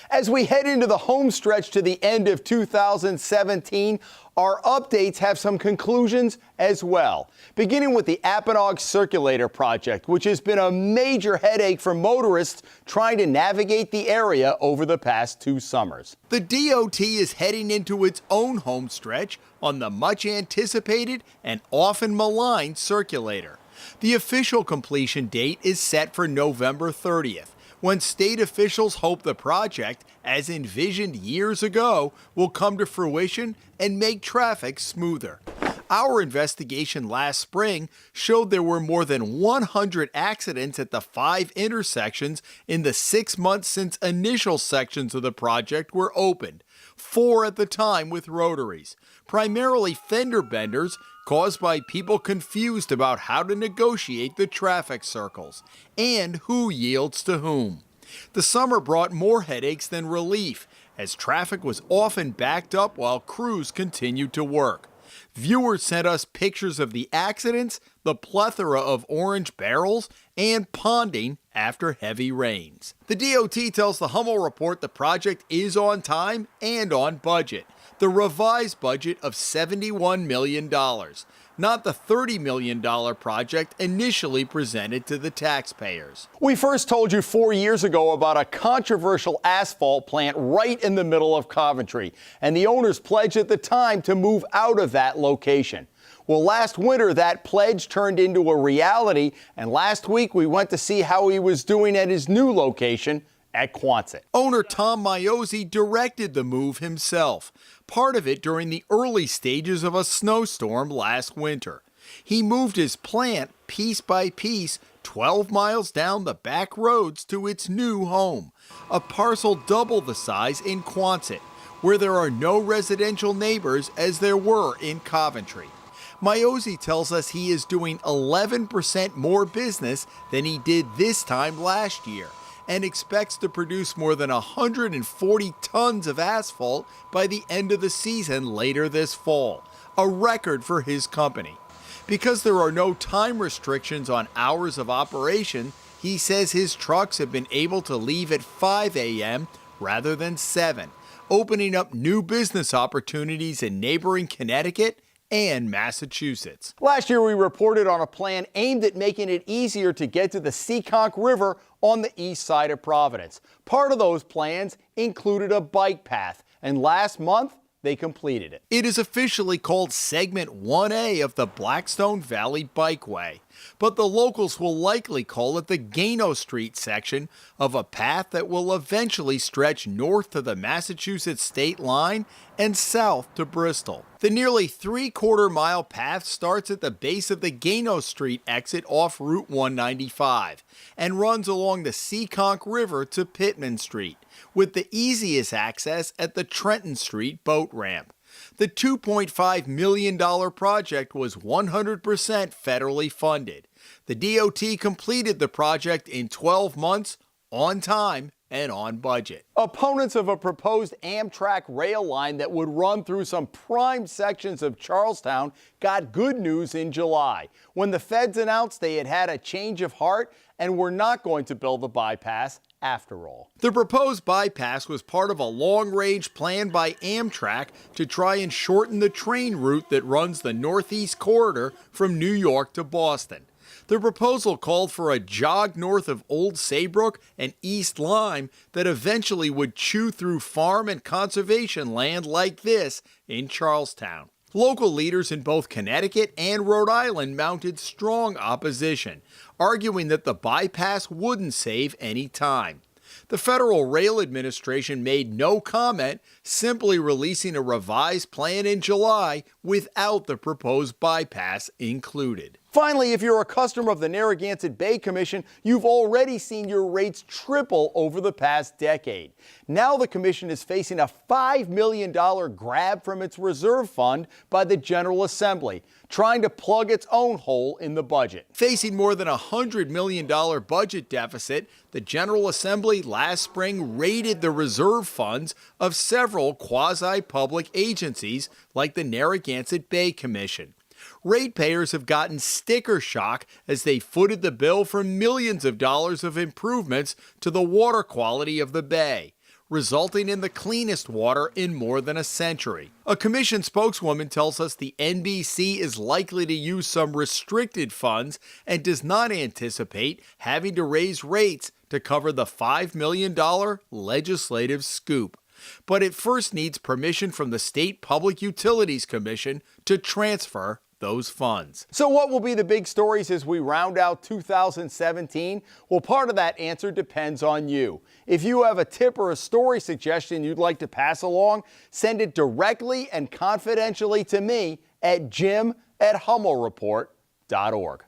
As we head into the home stretch to the end of 2017, our updates have some conclusions as well. Beginning with the Apponaug Circulator Project, which has been a major headache for motorists trying to navigate the area over the past 2 summers. The DOT is heading into its own home stretch on the much anticipated and often maligned circulator. The official completion date is set for November 30th. When state officials hope the project, as envisioned years ago, will come to fruition and make traffic smoother. Our investigation last spring showed there were more than 100 accidents at the 5 intersections in the 6 months since initial sections of the project were opened, 4 at the time with rotaries, primarily fender benders caused by people confused about how to negotiate the traffic circles and who yields to whom. The summer brought more headaches than relief, as traffic was often backed up while crews continued to work. Viewers sent us pictures of the accidents, the plethora of orange barrels, and ponding after heavy rains. The DOT tells the Hummel report the project is on time and on budget. The revised budget of $71 million, not the $30 million project initially presented to the taxpayers. We first told you 4 years ago about a controversial asphalt plant right in the middle of Coventry, and the owner's pledge at the time to move out of that location. Well, last winter, that pledge turned into a reality, and last week we went to see how he was doing at his new location at Quonset. Owner Tom Maiozzi directed the move himself, part of it during the early stages of a snowstorm last winter. He moved his plant piece by piece 12 miles down the back roads to its new home, a parcel double the size in Quonset, where there are no residential neighbors as there were in Coventry. Maiozzi tells us he is doing 11% more business than he did this time last year, and expects to produce more than 140 tons of asphalt by the end of the season later this fall, a record for his company. Because there are no time restrictions on hours of operation, he says his trucks have been able to leave at 5 a.m. rather than 7, opening up new business opportunities in neighboring Connecticut and Massachusetts. Last year, we reported on a plan aimed at making it easier to get to the Seekonk River on the east side of Providence. Part of those plans included a bike path, and last month, they completed it. It is officially called Segment 1A of the Blackstone Valley Bikeway, but the locals will likely call it the Gano Street section of a path that will eventually stretch north to the Massachusetts state line and south to Bristol. The nearly 3/4-mile path starts at the base of the Gano Street exit off Route 195 and runs along the Seekonk River to Pittman Street, with the easiest access at the Trenton Street boat ramp. The $2.5 million project was 100% federally funded. The DOT completed the project in 12 months, on time and on budget. Opponents of a proposed Amtrak rail line that would run through some prime sections of Charlestown got good news in July, when the feds announced they had had a change of heart and were not going to build the bypass after all. The proposed bypass was part of a long-range plan by Amtrak to try and shorten the train route that runs the Northeast Corridor from New York to Boston. The proposal called for a jog north of Old Saybrook and East Lyme that eventually would chew through farm and conservation land like this in Charlestown. Local leaders in both Connecticut and Rhode Island mounted strong opposition, arguing that the bypass wouldn't save any time. The Federal Rail Administration made no comment, simply releasing a revised plan in July without the proposed bypass included. Finally, if you're a customer of the Narragansett Bay Commission, you've already seen your rates triple over the past decade. Now the Commission is facing a $5 million grab from its reserve fund by the General Assembly, trying to plug its own hole in the budget. Facing more than a $100 million budget deficit, the General Assembly last spring raided the reserve funds of several quasi-public agencies like the Narragansett Bay Commission. Ratepayers have gotten sticker shock as they footed the bill for millions of dollars of improvements to the water quality of the bay. resulting in the cleanest water in more than a century. A commission spokeswoman tells us the NBC is likely to use some restricted funds and does not anticipate having to raise rates to cover the $5 million legislative scoop. But it first needs permission from the State Public Utilities Commission to transfer those funds. So what will be the big stories as we round out 2017? Well, part of that answer depends on you. If you have a tip or a story suggestion you'd like to pass along, send it directly and confidentially to me at jim@hummelreport.org.